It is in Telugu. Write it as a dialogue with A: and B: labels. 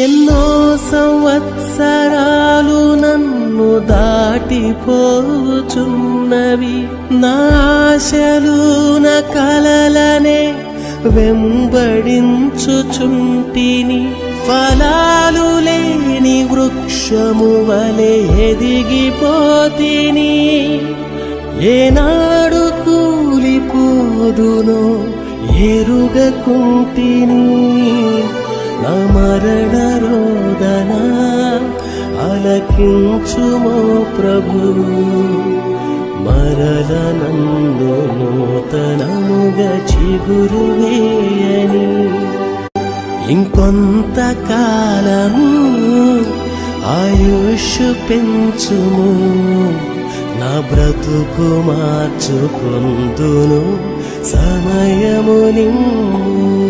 A: ఎన్నో సంవత్సరాలు నన్ను దాటిపోచున్నవి, నా ఆశలు నా కలలనే వెంబడించుచుంటిని. ఫలాలు లేని వృక్షము వలె ఎదిగిపోతిని, ఏనాడు కూలిపోదునో ఎరుగకుంటిని. నా మరణ రోదన ఆలకించుమో ప్రభు, మరల నన్ను నూతనముగా చిగురు వేయని. ఇంకొంతకాలము ఆయుష్ పెంచుము, నా బ్రతుకు మార్చుకొందును సమయము నిమ్ము.